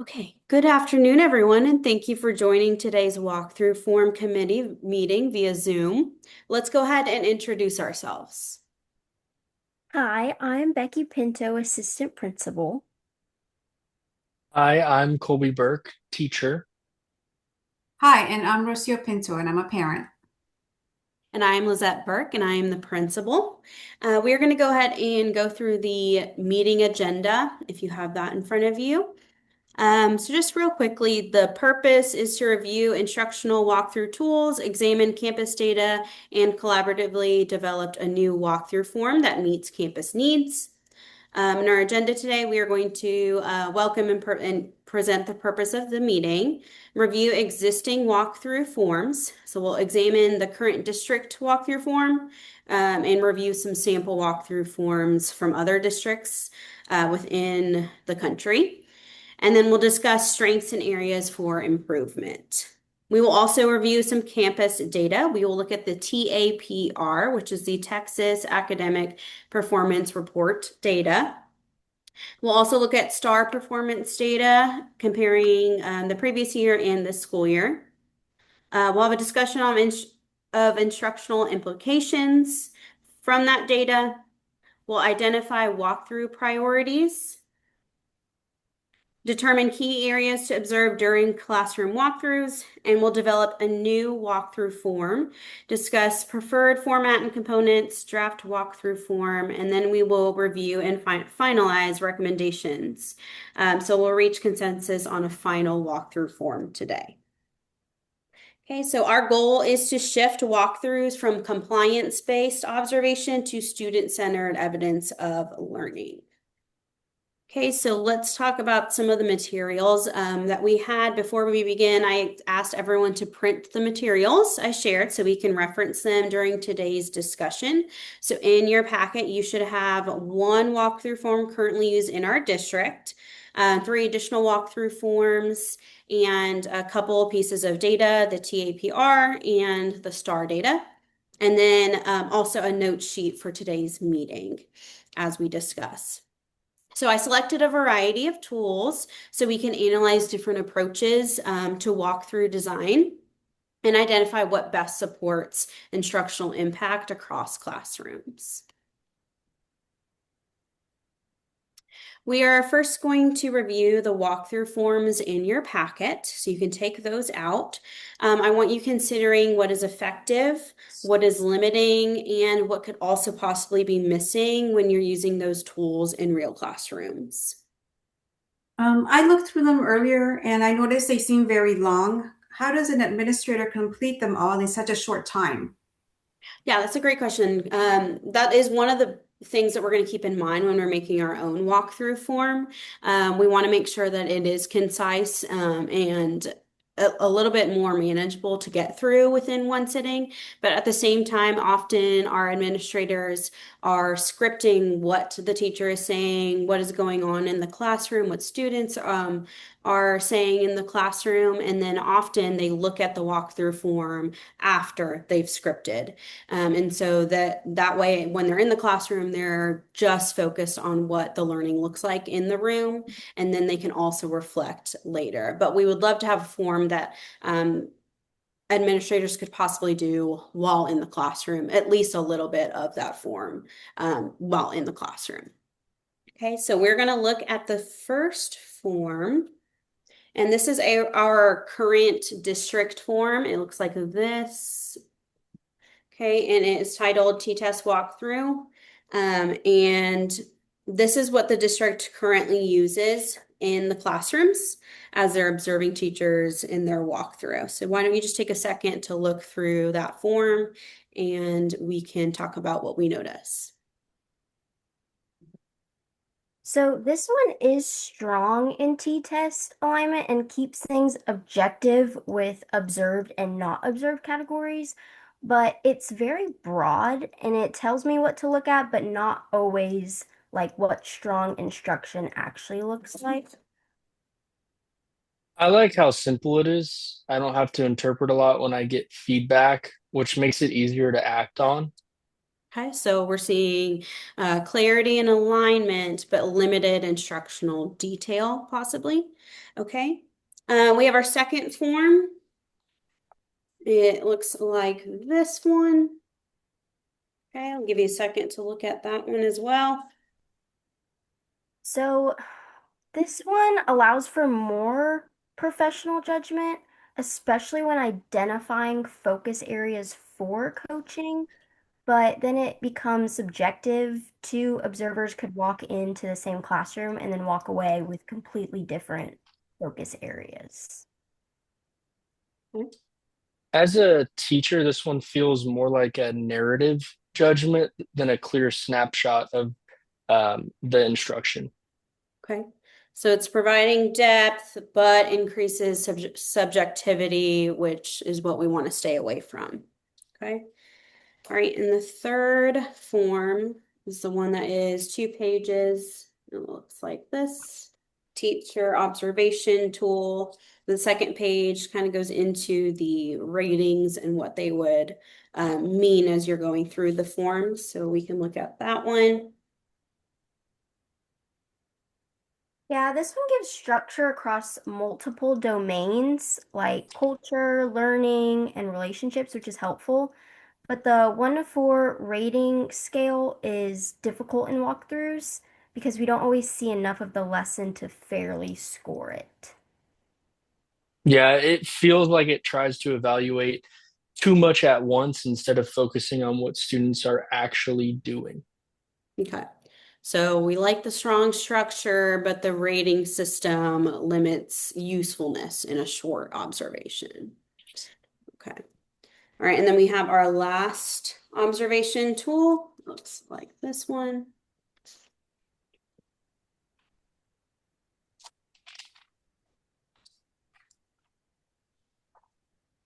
Okay, good afternoon, everyone, and thank you for joining today's walkthrough form committee meeting via Zoom. Let's go ahead and introduce ourselves. Hi, I'm Becky Pinto, Assistant Principal. Hi, I'm Colby Burke, teacher. Hi, and I'm Rocio Pinto, and I'm a parent. And I am Lizette Burke, and I am the principal. We are going to go ahead and go through the meeting agenda if you have that in front of you. So just real quickly, the purpose is to review instructional walkthrough tools, examine campus data, and collaboratively develop a new walkthrough form that meets campus needs. In our agenda today, we are going to welcome and present the purpose of the meeting, review existing walkthrough forms. So we'll examine the current district walkthrough form and review some sample walkthrough forms from other districts within the country. And then we'll discuss strengths and areas for improvement. We will also review some campus data. We will look at the TAPR, which is the Texas Academic Performance Report data. We'll also look at STAR performance data, comparing the previous year and this school year. We'll have a discussion of instructional implications from that data. We'll identify walkthrough priorities, determine key areas to observe during classroom walkthroughs, and we'll develop a new walkthrough form, discuss preferred format and components, draft walkthrough form, and then we will review and finalize recommendations. So we'll reach consensus on a final walkthrough form today. Okay, so our goal is to shift walkthroughs from compliance-based observation to student-centered evidence of learning. Okay, so let's talk about some of the materials that we had before we begin. I asked everyone to print the materials I shared so we can reference them during today's discussion. So in your packet, you should have one walkthrough form currently used in our district, three additional walkthrough forms, and a couple pieces of data, the TAPR and the STAR data, and then also a note sheet for today's meeting as we discuss. So I selected a variety of tools so we can analyze different approaches to walk through design and identify what best supports instructional impact across classrooms. We are first going to review the walkthrough forms in your packet, so you can take those out. I want you considering what is effective, what is limiting, and what could also possibly be missing when you're using those tools in real classrooms. I looked through them earlier and I noticed they seem very long. How does an administrator complete them all in such a short time? Yeah, that's a great question. That is one of the things that we're going to keep in mind when we're making our own walkthrough form. We want to make sure that it is concise and a little bit more manageable to get through within one sitting. But at the same time, often our administrators are scripting what the teacher is saying, what is going on in the classroom, what students are saying in the classroom, and then often they look at the walkthrough form after they've scripted. And so that way, when they're in the classroom, they're just focused on what the learning looks like in the room, and then they can also reflect later. But we would love to have a form that administrators could possibly do while in the classroom, at least a little bit of that form while in the classroom. Okay, so we're going to look at the first form. And this is our current district form. It looks like this. Okay, and it is titled T-Test Walkthrough. And this is what the district currently uses in the classrooms as they're observing teachers in their walkthrough. So why don't you just take a second to look through that form and we can talk about what we notice. So this one is strong in t-test alignment and keeps things objective with observed and not observed categories, but it's very broad and it tells me what to look at, but not always like what strong instruction actually looks like. I like how simple it is. I don't have to interpret a lot when I get feedback, which makes it easier to act on. Okay, so we're seeing clarity and alignment, but limited instructional detail, possibly. Okay, we have our second form. It looks like this one. Okay, I'll give you a second to look at that one as well. So this one allows for more professional judgment, especially when identifying focus areas for coaching, but then it becomes subjective. Two observers could walk into the same classroom and then walk away with completely different focus areas. As a teacher, this one feels more like a narrative judgment than a clear snapshot of the instruction. Okay, so it's providing depth, but increases subjectivity, which is what we want to stay away from. Okay, all right, and the third form is the one that is 2 pages. It looks like this. Teacher observation tool. The second page kind of goes into the ratings and what they would mean as you're going through the forms. So we can look at that one. Yeah, this one gives structure across multiple domains like culture, learning, and relationships, which is helpful. But the 1 to 4 rating scale is difficult in walkthroughs because we don't always see enough of the lesson to fairly score it. Yeah, it feels like it tries to evaluate too much at once instead of focusing on what students are actually doing. Okay. So we like the strong structure, but the rating system limits usefulness in a short observation. Okay. All right. And then we have our last observation tool. Looks like this one.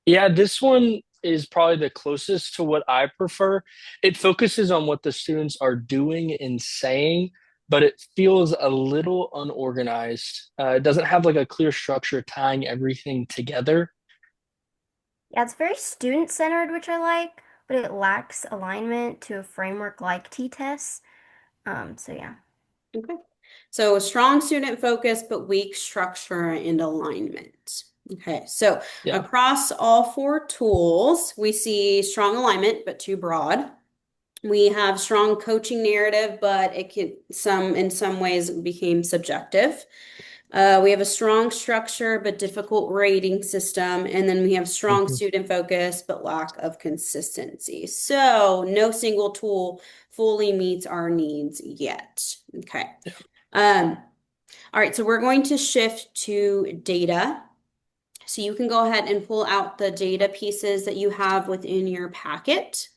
Yeah, this one is probably the closest to what I prefer. It focuses on what the students are doing and saying, but it feels a little unorganized. It doesn't have like a clear structure tying everything together. Yeah, it's very student-centered, which I like, but it lacks alignment to a framework like t-tests. So yeah. Okay. So strong student focus, but weak structure and alignment. Okay. So Yeah. across all 4 tools, we see strong alignment, but too broad. We have strong coaching narrative, but it can in some ways became subjective. We have a strong structure, but difficult rating system. And then we have strong Mhm. student focus, but lack of consistency. So no single tool fully meets our needs yet. Okay. Um, all right, so we're going to shift to data. So you can go ahead and pull out the data pieces that you have within your packet.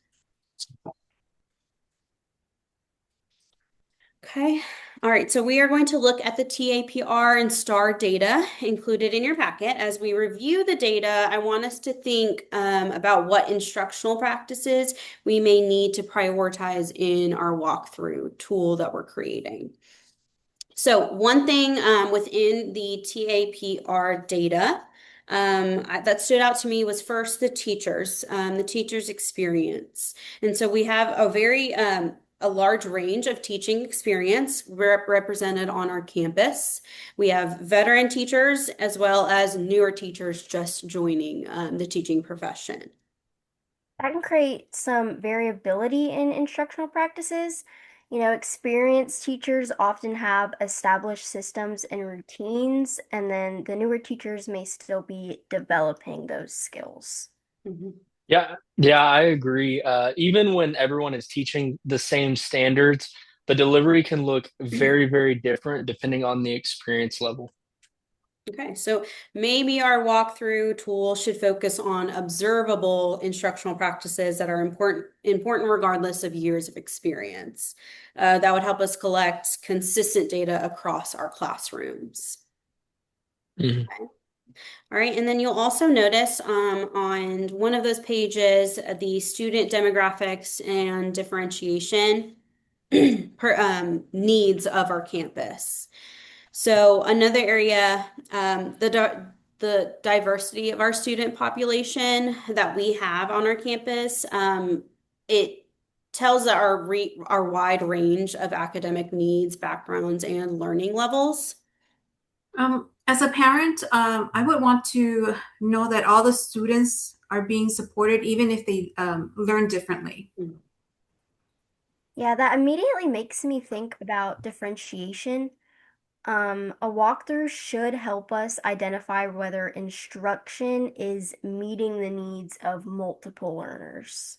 Okay. All right. So we are going to look at the TAPR and STAR data included in your packet. As we review the data, I want us to think about what instructional practices we may need to prioritize in our walkthrough tool that we're creating. So one thing within the TAPR data that stood out to me was first the teachers' experience. And so we have a large range of teaching experience represented on our campus. We have veteran teachers as well as newer teachers just joining the teaching profession. That can create some variability in instructional practices. Experienced teachers often have established systems and routines, and then the newer teachers may still be developing those skills. Mhm. Yeah, I agree. Even when everyone is teaching the same standards, the delivery can look very, very different depending on the experience level. Okay, so maybe our walkthrough tool should focus on observable instructional practices that are important regardless of years of experience. That would help us collect consistent data across our classrooms. Mhm. Okay. All right, and then you'll also notice on one of those pages the student demographics and differentiation needs of our campus. So another area, the diversity of our student population that we have on our campus, it tells our wide range of academic needs, backgrounds, and learning levels. As a parent, I would want to know that all the students are being supported, even if they learn differently. Yeah, that immediately makes me think about differentiation. A walkthrough should help us identify whether instruction is meeting the needs of multiple learners.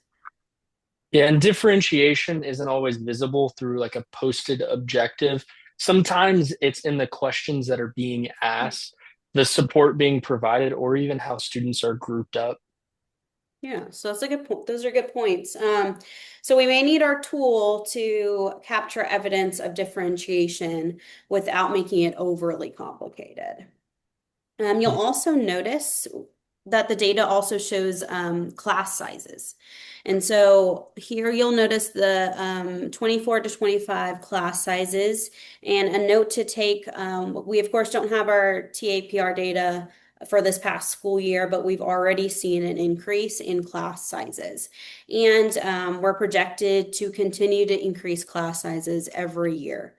Yeah, and differentiation isn't always visible through like a posted objective. Sometimes it's in the questions that are being asked, the support being provided, or even how students are grouped up. Yeah, so that's a good point. Those are good points. So we may need our tool to capture evidence of differentiation without making it overly complicated. You'll also notice that the data also shows class sizes. And so here you'll notice the 24 to 25 class sizes and a note to take. We, of course, don't have our TAPR data for this past school year, but we've already seen an increase in class sizes. And we're projected to continue to increase class sizes every year.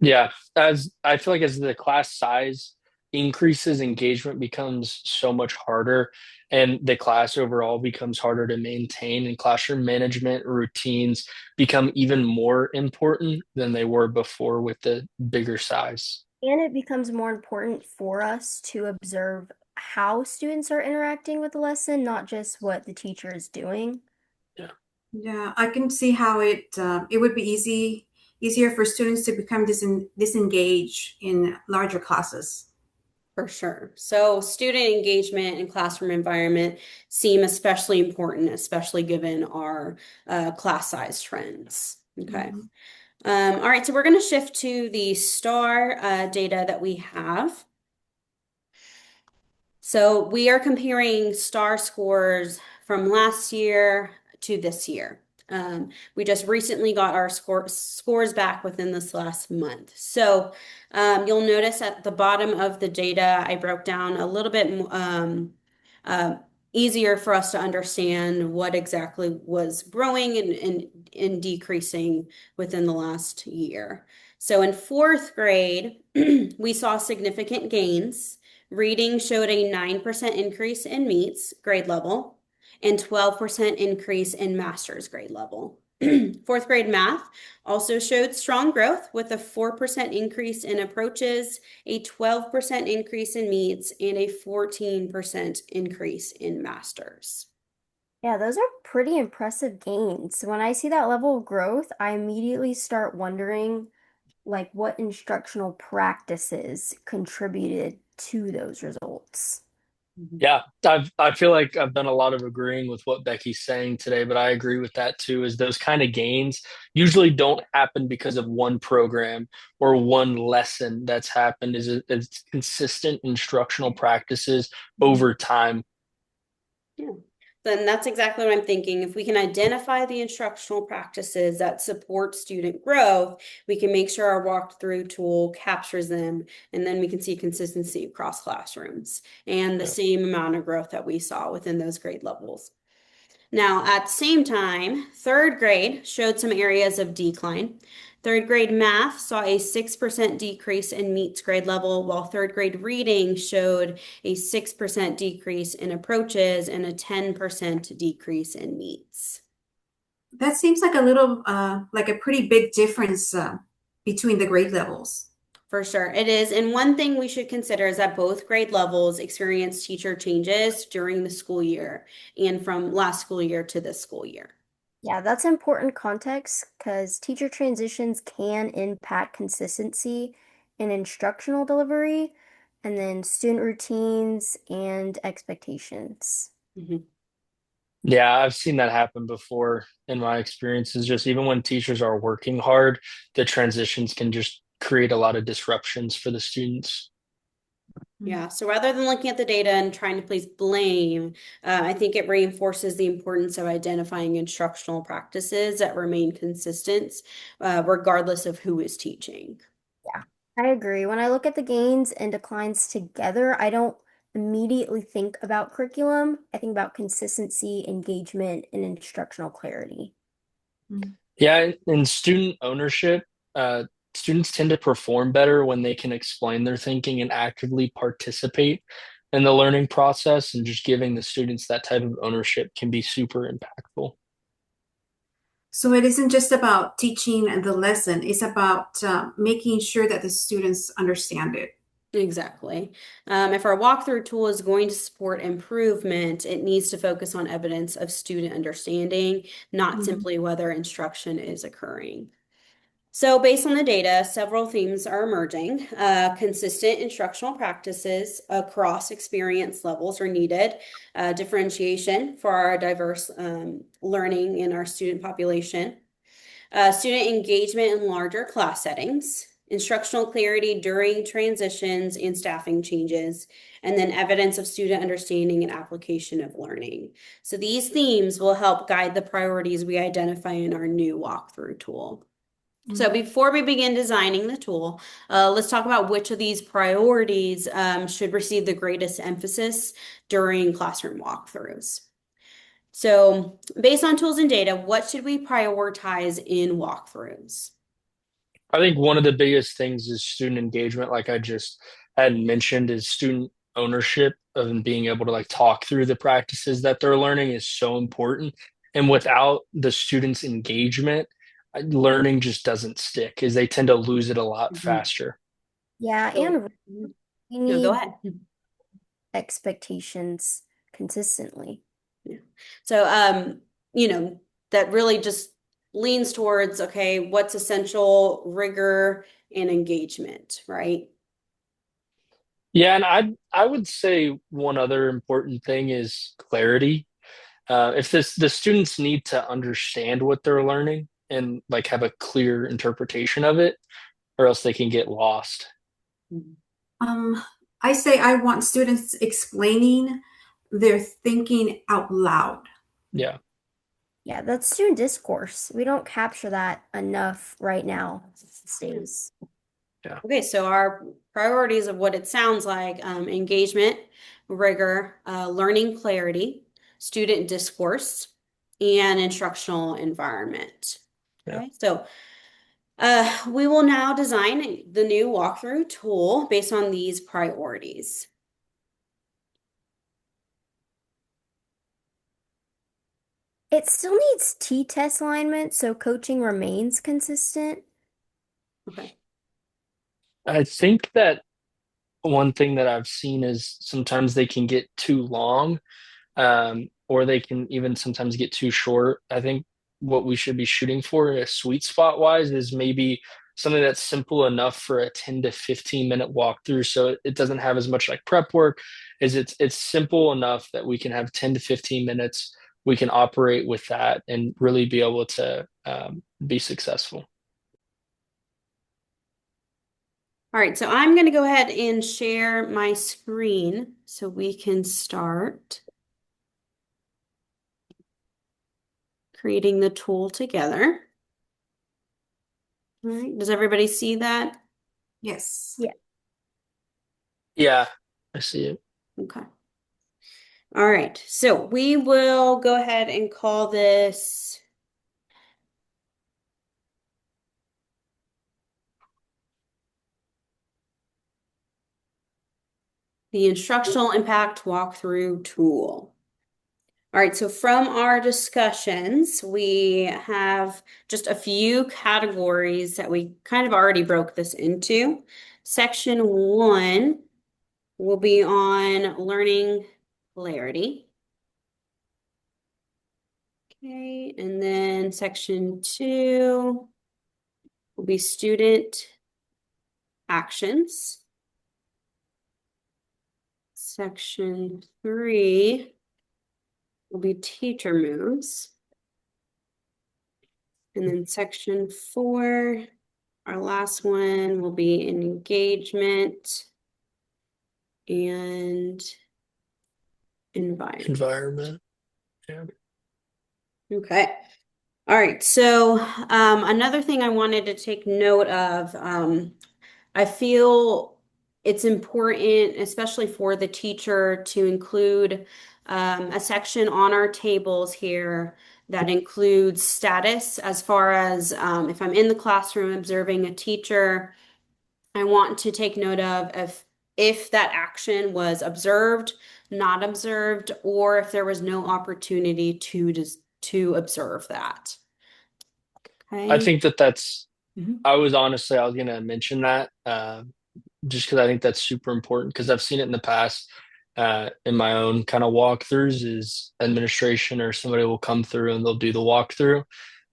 Yeah, as I feel like as the class size increases, engagement becomes so much harder, and the class overall becomes harder to maintain, and classroom management routines become even more important than they were before with the bigger size. And it becomes more important for us to observe how students are interacting with the lesson, not just what the teacher is doing. Yeah. Yeah, I can see how it would be easier for students to become disengaged in larger classes. For sure. So student engagement and classroom environment seem especially important, especially given our class size trends. Okay. Mhm. All right, so we're going to shift to the STAR data that we have. So we are comparing STAR scores from last year to this year. We just recently got our scores back within this last month. So you'll notice at the bottom of the data, I broke down a little bit uh, easier for us to understand what exactly was growing and decreasing within the last year. So in fourth grade, we saw significant gains. Reading showed a 9% increase in meets grade level and 12% increase in master's grade level. Fourth grade math also showed strong growth with a 4% increase in approaches, a 12% increase in meets, and a 14% increase in masters. Yeah, those are pretty impressive gains. When I see that level of growth, I immediately start wondering like what instructional practices contributed to those results. Yeah, I feel like I've done a lot of agreeing with what Becky's saying today, but I agree with that too, is those kind of gains usually don't happen because of one program or one lesson that's happened, is it's consistent instructional practices over time. Yeah. Then that's exactly what I'm thinking. If we can identify the instructional practices that support student growth, we can make sure our walkthrough tool captures them, and then we can see consistency across classrooms and the Yeah. same amount of growth that we saw within those grade levels. Now, at the same time, third grade showed some areas of decline. Third grade math saw a 6% decrease in meets grade level, while third grade reading showed a 6% decrease in approaches and a 10% decrease in meets. That seems like a little like a pretty big difference between the grade levels. For sure, it is. And one thing we should consider is that both grade levels experience teacher changes during the school year and from last school year to this school year. Yeah, that's important context because teacher transitions can impact consistency in instructional delivery and then student routines and expectations. Mhm. Yeah, I've seen that happen before in my experiences. Just even when teachers are working hard, the transitions can just create a lot of disruptions for the students. Yeah, so rather than looking at the data and trying to place blame, I think it reinforces the importance of identifying instructional practices that remain consistent, regardless of who is teaching. Yeah, I agree. When I look at the gains and declines together, I don't immediately think about curriculum. I think about consistency, engagement, and instructional clarity. Yeah, in student ownership, uh, students tend to perform better when they can explain their thinking and actively participate in the learning process, and just giving the students that type of ownership can be super impactful. So it isn't just about teaching the lesson, it's about making sure that the students understand it. Exactly. If our walkthrough tool is going to support improvement, it needs to focus on evidence of student understanding, not Mhm. simply whether instruction is occurring. So, based on the data, several themes are emerging. Consistent instructional practices across experience levels are needed. Differentiation for our diverse learning in our student population. Student engagement in larger class settings. Instructional clarity during transitions and staffing changes. And then evidence of student understanding and application of learning. So, these themes will help guide the priorities we identify in our new walkthrough tool. So before we begin designing the tool, let's talk about which of these priorities should receive the greatest emphasis during classroom walkthroughs. So based on tools and data, what should we prioritize in walkthroughs? I think one of the biggest things is student engagement, like I just had mentioned, is student ownership of being able to like talk through the practices that they're learning is so important. And without the students' engagement, learning just doesn't stick, as they tend to lose it a lot Mhm. faster. Yeah, So, and we no, go need ahead. expectations consistently. Yeah. So, that really just leans towards, okay, what's essential, rigor, and engagement, right? Yeah, and I would say one other important thing is clarity. If the students need to understand what they're learning and like have a clear interpretation of it, or else they can get lost. Um, I say I want students explaining their thinking out loud. Yeah. Yeah, that's student discourse. We don't capture that enough right now these days. Yeah. Okay, so our priorities of what it sounds like, engagement, rigor, learning clarity, student discourse, and instructional environment. Yeah. Okay, so we will now design the new walkthrough tool based on these priorities. It still needs t-test alignment, so coaching remains consistent. Okay. I think that one thing that I've seen is sometimes they can get too long, or they can even sometimes get too short. I think what we should be shooting for, a sweet spot wise, is maybe something that's simple enough for a 10 to 15 minute walkthrough. So it doesn't have as much like prep work, is it's simple enough that we can have 10 to 15 minutes. We can operate with that and really be able to be successful. All right, so I'm going to go ahead and share my screen so we can start creating the tool together. All right, does everybody see that? Yes. Yeah. Yeah, I see it. Okay. All right, so we will go ahead and call this the Instructional Impact Walkthrough Tool. All right, so from our discussions, we have just a few categories that we kind of already broke this into. Section 1 will be on learning clarity. Okay, and then section 2 will be student actions. Section 3 will be teacher moves. And then section 4, our last one will be engagement and environment. Environment. Yeah. Okay. All right. So another thing I wanted to take note of, I feel it's important, especially for the teacher, to include a section on our tables here that includes status as far as if I'm in the classroom observing a teacher, I want to take note of if that action was observed, not observed, or if there was no opportunity to observe that. I Okay. think that that's, Mhm. I was going to mention that just because I think that's super important because I've seen it in the past in my own kind of walkthroughs is administration or somebody will come through and they'll do the walkthrough.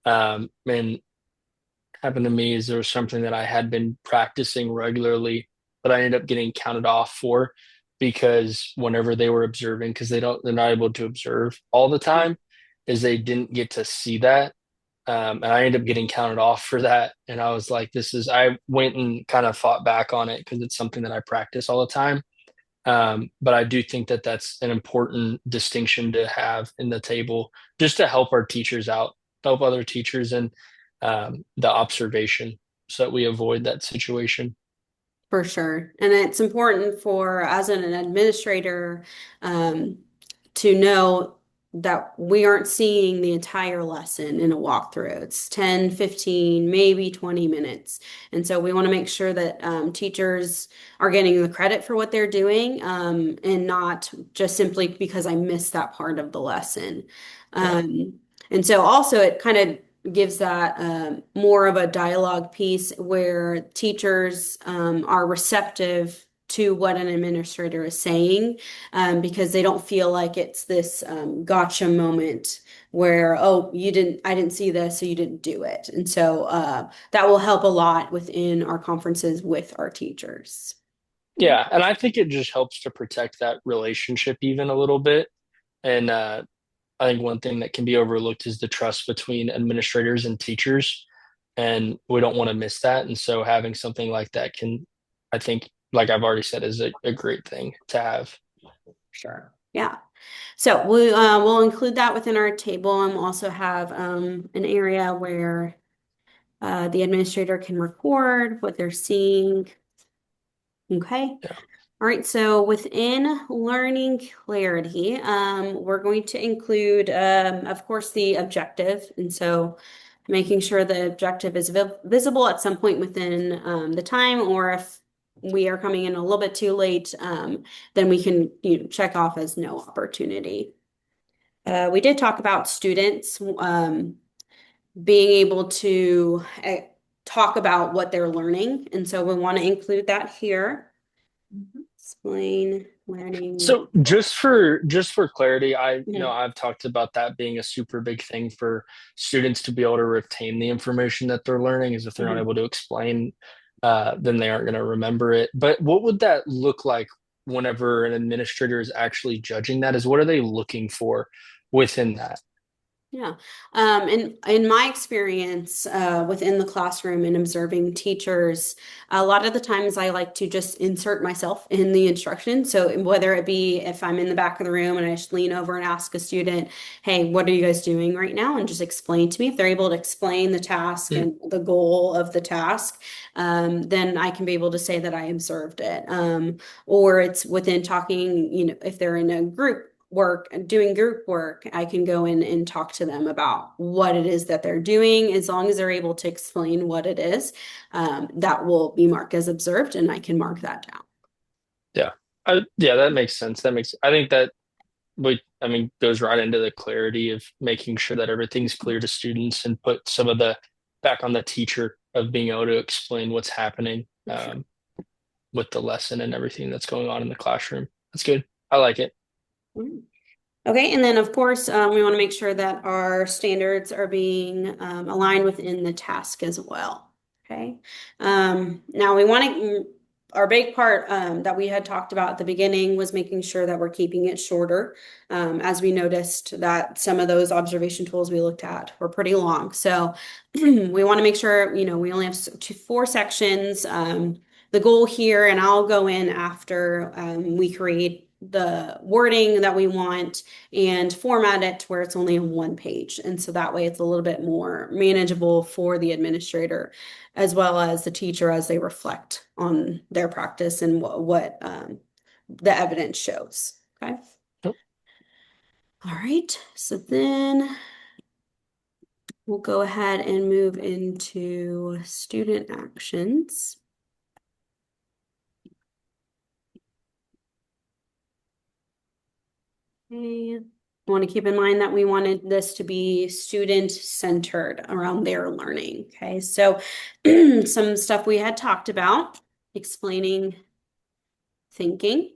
And happened to me is there was something that I had been practicing regularly, but I ended up getting counted off for because whenever they were observing, because they're not able to observe all the time, is they didn't get to see that. And I ended up getting counted off for that. And I was like, I went and kind of fought back on it because it's something that I practice all the time. But I do think that that's an important distinction to have in the table just to help our teachers out, help other teachers in the observation so that we avoid that situation. For sure. And it's important for, as an administrator, um, to know that we aren't seeing the entire lesson in a walkthrough. It's 10, 15, maybe 20 minutes. And so we want to make sure that teachers are getting the credit for what they're doing and not just simply because I missed that part of the lesson. Yeah. And so also it kind of gives that more of a dialogue piece where teachers are receptive to what an administrator is saying because they don't feel like it's this gotcha moment where, oh, I didn't see this, so you didn't do it. And so that will help a lot within our conferences with our teachers. Yeah. And I think it just helps to protect that relationship even a little bit. And I think one thing that can be overlooked is the trust between administrators and teachers. And we don't want to miss that. And so having something like that can, I think, like I've already said, is a great thing to have. Sure. Yeah. So we'll include that within our table and we'll also have an area where the administrator can record what they're seeing. Okay. Yeah. All right. So within learning clarity, we're going to include, of course, the objective. And so making sure the objective is visible at some point within the time, or if we are coming in a little bit too late, then we can check off as no opportunity. We did talk about students being able to talk about what they're learning, and so we want to include that here. Explain learning. So just for clarity, I've talked about that being a super big thing for students to be able to retain the information that they're learning, is if they're not able to explain, then they aren't going to remember it. But what would that look like whenever an administrator is actually judging that? Is what are they looking for within that? Yeah. In my experience within the classroom and observing teachers, a lot of the times I like to just insert myself in the instruction. So whether it be if I'm in the back of the room and I just lean over and ask a student, hey, what are you guys doing right now? And just explain to me. If they're able to explain the task and the goal of the task, then I can be able to say that I observed it. Or it's within talking, if they're in a doing group work, I can go in and talk to them about what it is that they're doing. As long as they're able to explain what it is, that will be marked as observed, and I can mark that down. Yeah. Yeah, that makes sense. I think that goes right into the clarity of making sure that everything's clear to students and put some of the back on the teacher of being able to explain what's happening with the lesson and everything that's going on in the classroom. That's good. I like it. Okay, and then of course, we want to make sure that our standards are being aligned within the task as well. Okay, now we want to, our big part that we had talked about at the beginning was making sure that we're keeping it shorter, as we noticed that some of those observation tools we looked at were pretty long. So we want to make sure, we only have 4 sections. The goal here, and I'll go in after we create the wording that we want and format it to where it's only on one page. And so that way it's a little bit more manageable for the administrator as well as the teacher as they reflect on their practice and what the evidence shows. Okay. Yep. All right. So then we'll go ahead and move into student actions. Okay. I want to keep in mind that we wanted this to be student-centered around their learning. Okay, so some stuff we had talked about, explaining thinking.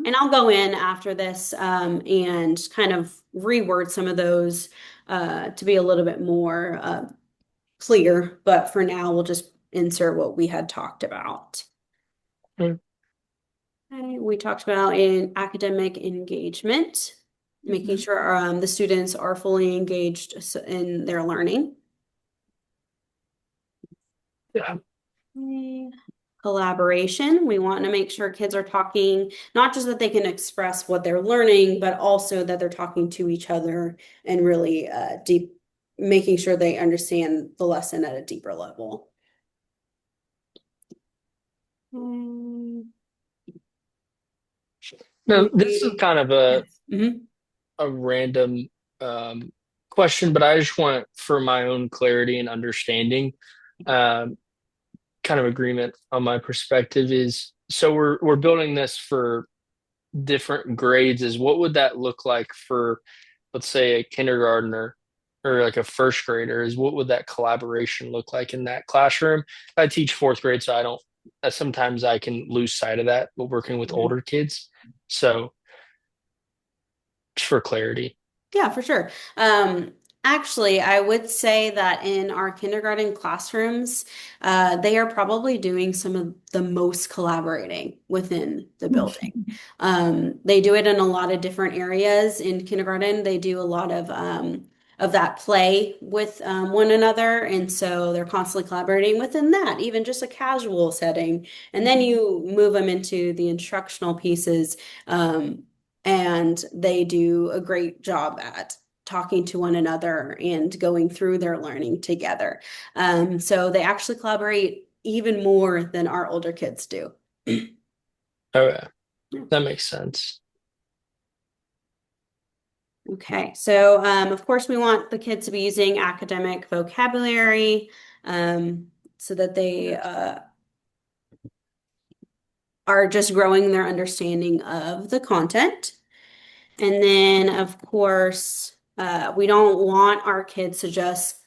And I'll go in after this and kind of reword some of those to be a little bit more clear. But for now, we'll just insert what we had talked about. Mm. Okay, we talked about in academic engagement, making sure the students are fully engaged in their learning. Yeah. Okay. Collaboration. We want to make sure kids are talking, not just that they can express what they're learning, but also that they're talking to each other and really deep, making sure they understand the lesson at a deeper level. Now, this is kind of Mhm. a random question, but I just want, for my own clarity and understanding, um, kind of agreement on my perspective is, so we're building this for different grades. Is what would that look like for, let's say, a kindergartner or like a first grader? Is what would that collaboration look like in that classroom? I teach fourth grade, so I don't. Sometimes I can lose sight of that, but working with older kids. So, just for clarity. Yeah, for sure. Actually, I would say that in our kindergarten classrooms, they are probably doing some of the most collaborating within the building. They do it in a lot of different areas. In kindergarten, they do a lot of that play with one another, and so they're constantly collaborating within that, even just a casual setting. And then you move them into the instructional pieces. And they do a great job at talking to one another and going through their learning together. So they actually collaborate even more than our older kids do. Okay, that makes sense. Okay, so of course we want the kids to be using academic vocabulary so that they are just growing their understanding of the content. And then, of course, we don't want our kids to just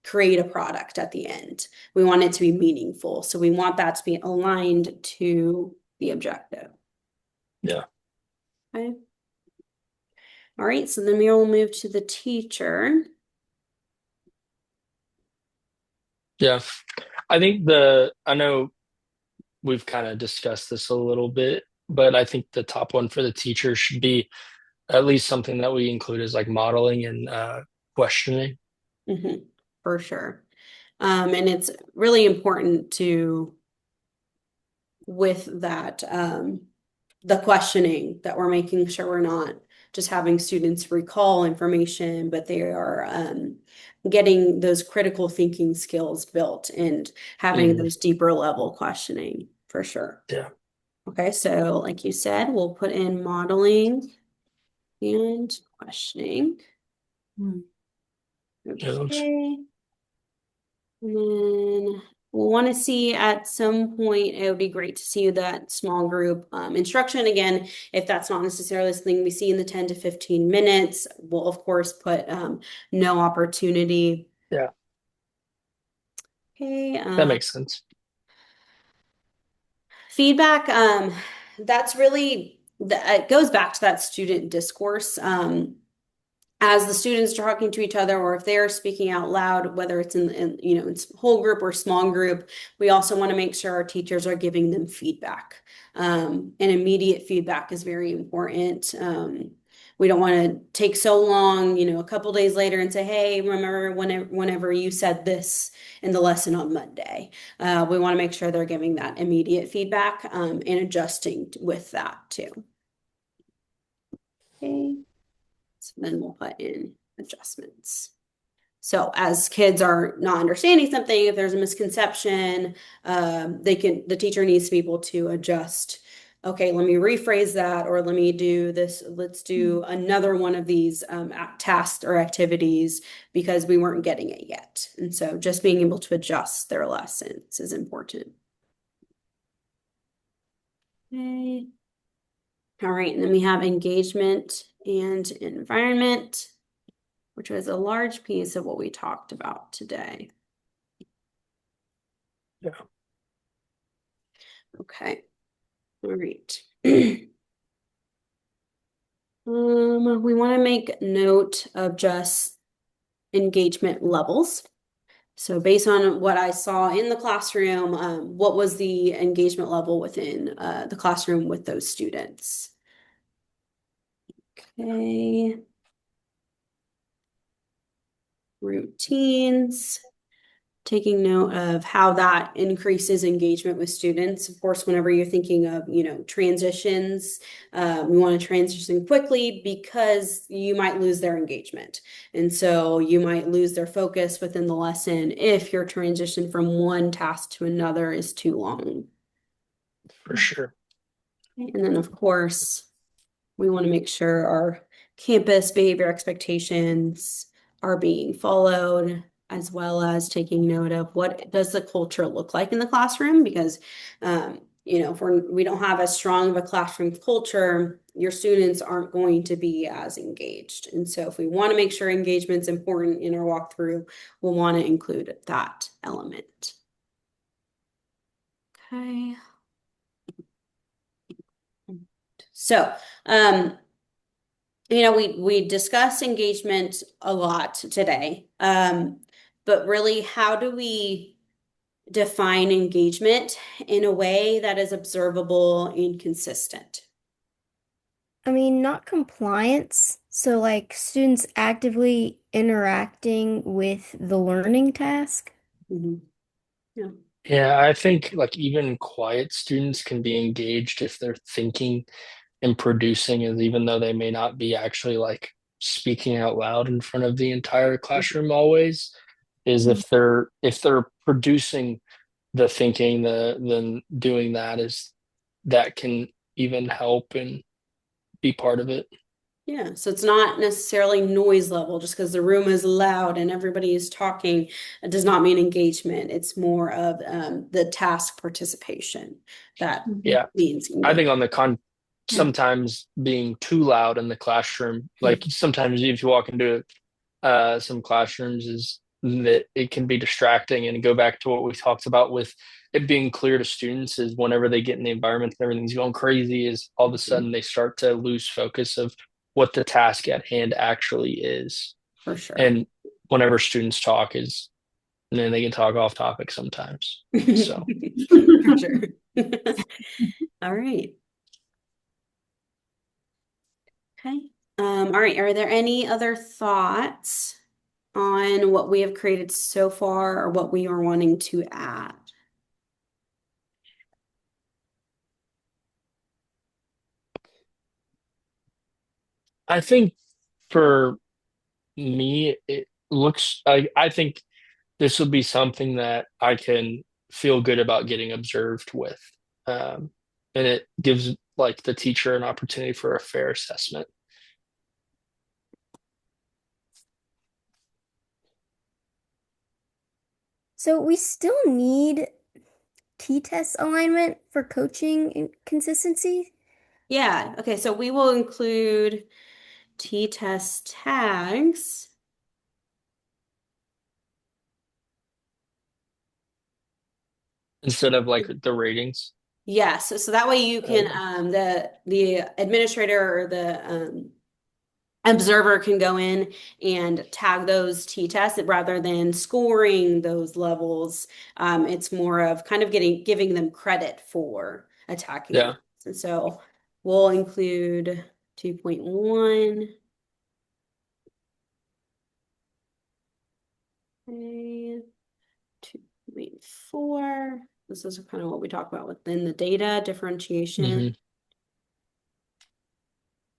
create a product at the end. We want it to be meaningful. So we want that to be aligned to the objective. Yeah. Okay. All right, so then we'll move to the teacher. Yeah. I know we've kind of discussed this a little bit, but I think the top one for the teacher should be at least something that we include as like modeling and questioning. For sure. And it's really important with that, the questioning, that we're making sure we're not just having students recall information, but they are getting those critical thinking skills built and having those deeper level questioning for sure. Yeah. Okay, so like you said, we'll put in modeling and questioning. Okay. And then we'll want to see at some point, it would be great to see that small group instruction. Again, if that's not necessarily something we see in the 10 to 15 minutes, we'll of course put no opportunity. Yeah. Okay. That makes sense. Feedback, that's really, it goes back to that student discourse. As the students are talking to each other, or if they're speaking out loud, whether it's in whole group or small group, we also want to make sure our teachers are giving them feedback. And immediate feedback is very important. we don't want to take so long, a couple days later and say, hey, remember whenever you said this in the lesson on Monday. We want to make sure they're giving that immediate feedback and adjusting with that too. Okay. So then we'll put in adjustments. So as kids are not understanding something, if there's a misconception, the teacher needs to be able to adjust. Okay, let me rephrase that, or let me do this. Let's do another one of these tasks or activities because we weren't getting it yet. And so just being able to adjust their lessons is important. Okay. All right, and then we have engagement and environment, which was a large piece of what we talked about today. Yeah. Okay. All right. We want to make note of just engagement levels. So based on what I saw in the classroom, what was the engagement level within the classroom with those students? Okay. Routines. Taking note of how that increases engagement with students. Of course, whenever you're thinking of, transitions, we want to transition quickly because you might lose their engagement. And so you might lose their focus within the lesson if your transition from one task to another is too long. For sure. And then, of course, we want to make sure our campus behavior expectations are being followed, as well as taking note of what does the culture look like in the classroom, because if we don't have as strong of a classroom culture, your students aren't going to be as engaged. And so if we want to make sure engagement's important in our walkthrough, we'll want to include that element. Okay. So, we discussed engagement a lot today, but really, how do we define engagement in a way that is observable and consistent? I mean, not compliance. So, like students actively interacting with the learning task. Mhm. Yeah. Yeah, I think like even quiet students can be engaged if they're thinking and producing, and even though they may not be actually like speaking out loud in front of the entire classroom always, is if they're producing the thinking, then doing that is that can even help and be part of it. Yeah, so it's not necessarily noise level. Just because the room is loud and everybody is talking, it does not mean engagement. It's more of the task participation that Yeah. means I think engagement. on the sometimes being too loud in the classroom, like sometimes if you walk into some classrooms, is that it can be distracting, and go back to what we talked about with it being clear to students is whenever they get in the environment and everything's going crazy, is all of a sudden they start to lose focus of what the task at hand actually is. For sure. And whenever students talk is, and then they can talk off topic sometimes. So For sure. All right. Okay. All right. Are there any other thoughts on what we have created so far or what we are wanting to add? I think for me, it looks I think this would be something that I can feel good about getting observed with. Um, and it gives like the teacher an opportunity for a fair assessment. So we still need t-test alignment for coaching and consistency. Yeah. Okay. So we will include t-test tags. Instead of like the ratings. Yes. So that way you can the administrator or the observer can go in and tag those t-tests rather than scoring those levels. It's more of kind of giving them credit for attacking Yeah. them. And so we'll include 2.1. Okay. 2.4. This is kind of what we talked about within the data differentiation.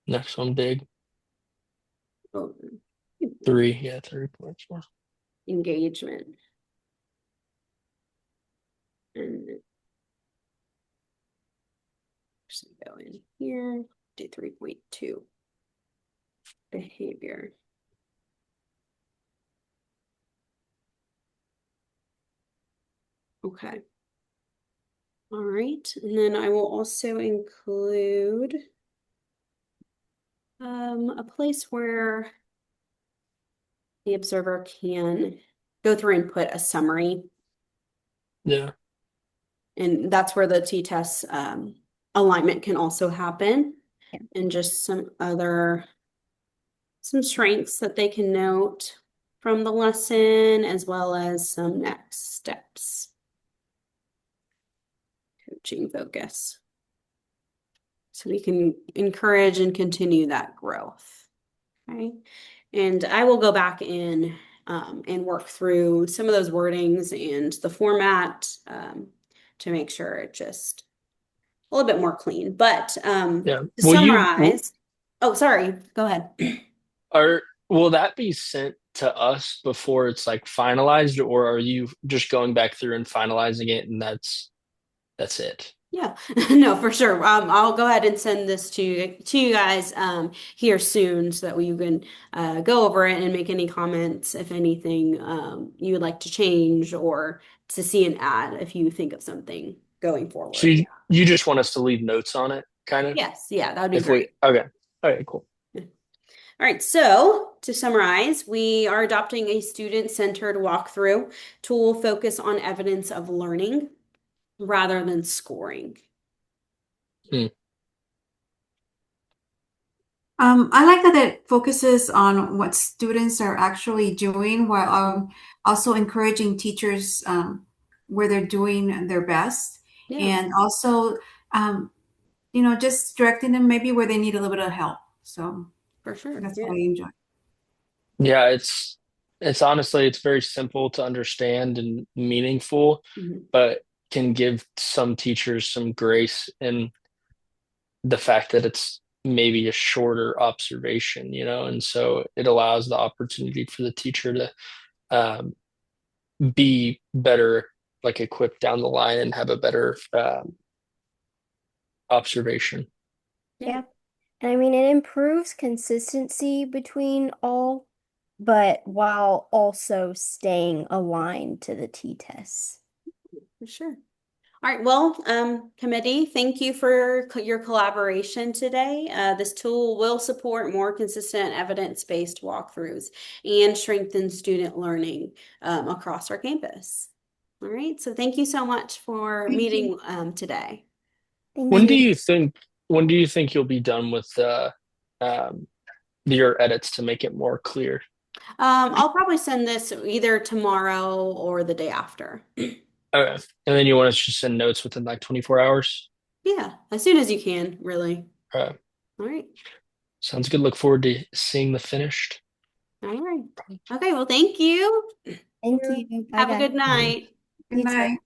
Next one, big. Oh, 3. Yeah, 3.4. engagement. And just go in here, do 3.2. Behavior. Okay. All right. And then I will also include a place where the observer can go through and put a summary. Yeah. And that's where the t-test alignment can also happen. Yeah. And just some strengths that they can note from the lesson, as well as some next steps. Coaching focus. So we can encourage and continue that growth. Okay. And I will go back in and work through some of those wordings and the format to make sure it just a little bit more clean. But Yeah. to Will you summarize, oh, sorry, go ahead. will that be sent to us before it's like finalized, or are you just going back through and finalizing it and that's it? Yeah, no, for sure. I'll go ahead and send this to you guys here soon so that we can go over it and make any comments, if anything you would like to change or to see an ad if you think of something going So forward. you just want us to leave notes on it, kind of? Yes, yeah, that would be If great. we okay. All right, cool. All right, so to summarize, we are adopting a student-centered walkthrough tool focus on evidence of learning rather than scoring. I like that it focuses on what students are actually doing while also encouraging teachers where they're doing their best. Yeah, And also, just directing them maybe where they need a little bit of help. So for sure. that's Yeah. what I enjoy. Yeah, it's honestly it's very simple to understand and meaningful, Mhm. but can give some teachers some grace in the fact that it's maybe a shorter observation, and so it allows the opportunity for the teacher to um, be better like equipped down the line and have a better observation. Yeah. And I mean, it improves consistency between all, but while also staying aligned to the t-tests. For sure. All right, well, committee, thank you for your collaboration today. This tool will support more consistent evidence-based walkthroughs and strengthen student learning across our campus. All right, so thank you so much for Thank meeting today. Thank When do you. you think you'll be done with um, your edits to make it more clear? I'll probably send this either tomorrow or the day after. Okay. And then you want us to just send notes within like 24 hours? Yeah, as soon as you can, really. Okay. All right. Sounds good. Look forward to seeing the finished. All right. Okay, well, thank you. Thank you. Bye, Have a guys. good night. Good You too. night.